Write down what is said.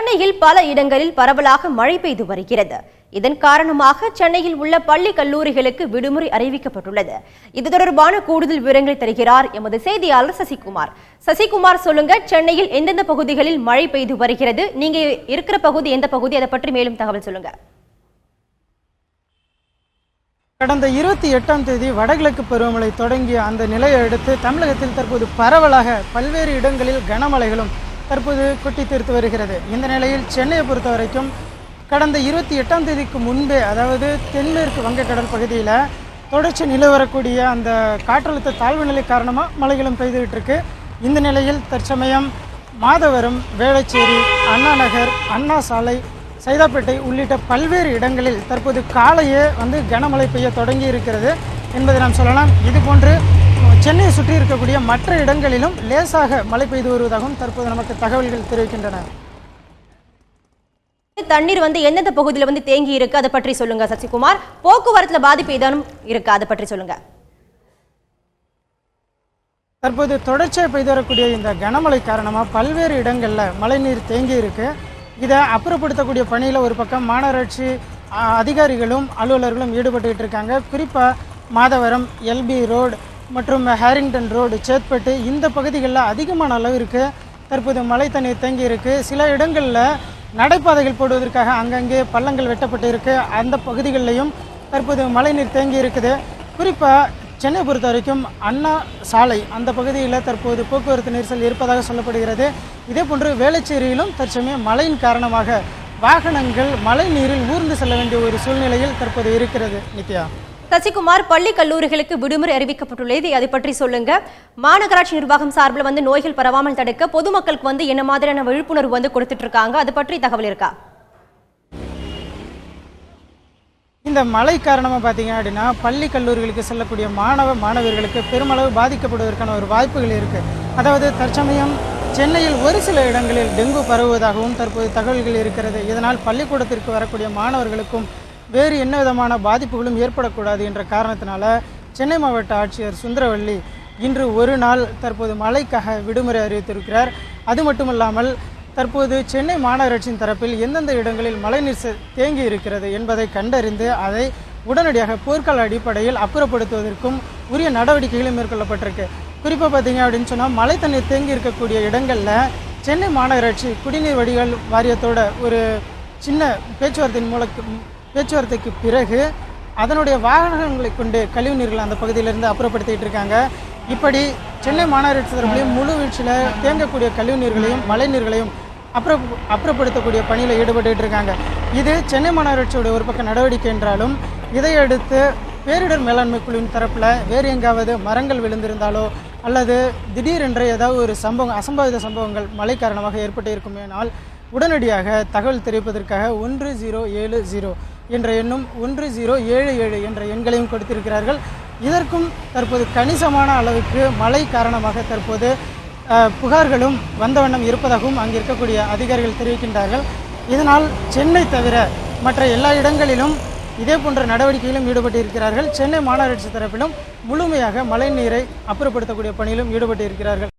சென்னையில் பல இடங்களில் பரவலாக மழை பெய்து வருகிறது. இதன் காரணமாக சென்னையில் உள்ள பள்ளி கல்லூரிகளுக்கு விடுமுறை அறிவிக்கப்பட்டுள்ளது. இது தொடர்பான கூடுதல் விவரங்களை தருகிறார் எமது செய்தியாளர் சசிகுமார். சசிகுமார், சொல்லுங்க, சென்னையில் எந்தெந்த பகுதிகளில் மழை பெய்து வருகிறது? நீங்க இருக்கிற பகுதி எந்த பகுதி? அதை பற்றி மேலும் தகவல் சொல்லுங்க. கடந்த 28ஆம் தேதி வடகிழக்கு பருவமழை தொடங்கிய அந்த நிலையை அடுத்து தமிழகத்தில் தற்போது பரவலாக பல்வேறு இடங்களில் கனமழைகளும் தற்போது கொட்டி தீர்த்து வருகிறது. இந்த நிலையில் சென்னையை பொறுத்த வரைக்கும் கடந்த 28ஆம் தேதிக்கு முன்பே, அதாவது தென்மேற்கு வங்கக்கடல் பகுதியில் தொடர்ச்சி நிலவரக்கூடிய அந்த காற்றழுத்த தாழ்வு நிலை காரணமாக மழைகளும் பெய்துகிட்டு இருக்கு. இந்த நிலையில் தற்சமயம் மாதவரம், வேளச்சேரி, அண்ணா நகர், அண்ணா சாலை, சைதாப்பேட்டை உள்ளிட்ட பல்வேறு இடங்களில் தற்போது காலையே கனமழை பெய்ய தொடங்கி இருக்கிறது என்பதை நாம் சொல்லலாம். இதுபோன்று சென்னையை சுற்றி இருக்கக்கூடிய மற்ற இடங்களிலும் லேசாக மழை பெய்து வருவதாகவும் தற்போது நமக்கு தகவல்கள் தெரிவிக்கின்றன. தண்ணீர் எந்தெந்த பகுதியில் தேங்கி இருக்கு, அதை பற்றி சொல்லுங்க சசிகுமார். போக்குவரத்துல பாதிப்பு ஏதானும் இருக்கு, அதை பற்றி சொல்லுங்க. தற்போது தொடர்ச்சியாக பெய்து வரக்கூடிய இந்த கனமழை காரணமாக பல்வேறு இடங்களில் மழைநீர் தேங்கி இருக்கு. இதை அப்புறப்படுத்தக்கூடிய பணியில் ஒரு பக்கம் மாநகராட்சி அதிகாரிகளும் அலுவலர்களும் ஈடுபட்டுக்கிட்டு இருக்காங்க. குறிப்பாக மாதவரம், எல்பி ரோடு மற்றும் ஹேரிங்டன் ரோடு, சேத்பட்டு இந்த பகுதிகளில் அதிகமான அளவிற்கு தற்போது மழை தண்ணீர் தேங்கி இருக்கு. சில இடங்களில் நடைபாதைகள் போடுவதற்காக அங்கங்கே பள்ளங்கள் வெட்டப்பட்டு இருக்கு. அந்த பகுதிகளிலையும் தற்போது மழைநீர் தேங்கி இருக்குது. குறிப்பாக சென்னை பொறுத்த வரைக்கும் அண்ணா சாலை அந்த பகுதியில் தற்போது போக்குவரத்து நெரிசல் இருப்பதாக சொல்லப்படுகிறது. இதே போன்று வேளச்சேரியிலும் தற்சமயம் மழையின் காரணமாக வாகனங்கள் மழை நீரில் ஊர்ந்து செல்ல வேண்டிய ஒரு சூழ்நிலையில் தற்போது இருக்கிறது. நித்யா, சசிகுமார், பள்ளி கல்லூரிகளுக்கு விடுமுறை அறிவிக்கப்பட்டுள்ளது, அதை பற்றி சொல்லுங்க. மாநகராட்சி நிர்வாகம் சார்பில் நோய்கள் பரவாமல் தடுக்க பொதுமக்களுக்கு என்ன மாதிரியான விழிப்புணர்வு கொடுத்துட்டு இருக்காங்க, அது பற்றி தகவல் இருக்கா? இந்த மழை காரணமாக பார்த்தீங்க அப்படின்னா பள்ளி கல்லூரிகளுக்கு செல்லக்கூடிய மாணவர்களுக்கு பெருமளவு பாதிக்கப்படுவதற்கான ஒரு வாய்ப்புகள் இருக்குது. அதாவது தற்சமயம் சென்னையில் ஒரு சில இடங்களில் டெங்கு பரவுவதாகவும் தற்போது தகவல்கள் இருக்கிறது. இதனால் பள்ளிக்கூடத்திற்கு வரக்கூடிய மாணவர்களுக்கும் வேறு என்ன விதமான பாதிப்புகளும் ஏற்படக்கூடாது என்ற காரணத்தினால சென்னை மாவட்ட ஆட்சியர் சுந்தரவல்லி இன்று ஒரு நாள் தற்போது மழைக்காக விடுமுறை அறிவித்திருக்கிறார். அது மட்டுமல்லாமல் தற்போது சென்னை மாநகராட்சியின் தரப்பில் எந்தெந்த இடங்களில் மழைநீர் தேங்கி இருக்கிறது என்பதை கண்டறிந்து அதை உடனடியாக போர்க்கால அடிப்படையில் அப்புறப்படுத்துவதற்கும் உரிய நடவடிக்கைகளும் மேற்கொள்ளப்பட்டிருக்கு. குறிப்பாக பார்த்தீங்க அப்படின்னு சொன்னால் மழை தண்ணீர் தேங்கி இருக்கக்கூடிய இடங்களில் சென்னை மாநகராட்சி குடிநீர் வடிகால் வாரியத்தோட ஒரு சின்ன பேச்சுவார்த்தைக்கு பிறகு அதனுடைய வாகனங்களை கொண்டு கழிவு நீர்கள் அந்த பகுதியிலிருந்து அப்புறப்படுத்திட்டு இருக்காங்க. இப்படி சென்னை மாநகராட்சி தரப்பிலையும் முழு வீழ்ச்சியில் தேங்கக்கூடிய கழிவு நீர்களையும் மழை நீர்களையும் அப்புறப்படுத்தக்கூடிய பணியில் ஈடுபட்டு இருக்காங்க. இது சென்னை மாநகராட்சியோட ஒரு பக்க நடவடிக்கை என்றாலும் இதையடுத்து பேரிடர் மேலாண்மை குழுவின் தரப்பில் வேறு எங்காவது மரங்கள் விழுந்திருந்தாலோ அல்லது திடீரென்று ஏதாவது ஒரு அசம்பாவித சம்பவங்கள் மழை காரணமாக ஏற்பட்டு இருக்குமேனால் உடனடியாக தகவல் தெரிவிப்பதற்காக 1070 என்ற எண்ணும் 1077 என்ற எண்களையும் கொடுத்திருக்கிறார்கள். இதற்கும் தற்போது கணிசமான அளவுக்கு மழை காரணமாக தற்போது புகார்களும் வந்த வண்ணம் இருப்பதாகவும் அங்கே இருக்கக்கூடிய அதிகாரிகள் தெரிவிக்கின்றார்கள். இதனால் சென்னை தவிர மற்ற எல்லா இடங்களிலும் இதே போன்ற நடவடிக்கையிலும் ஈடுபட்டு இருக்கிறார்கள். சென்னை மாநகராட்சி தரப்பிலும் முழுமையாக மழை நீரை அப்புறப்படுத்தக்கூடிய பணியிலும் ஈடுபட்டு இருக்கிறார்கள்.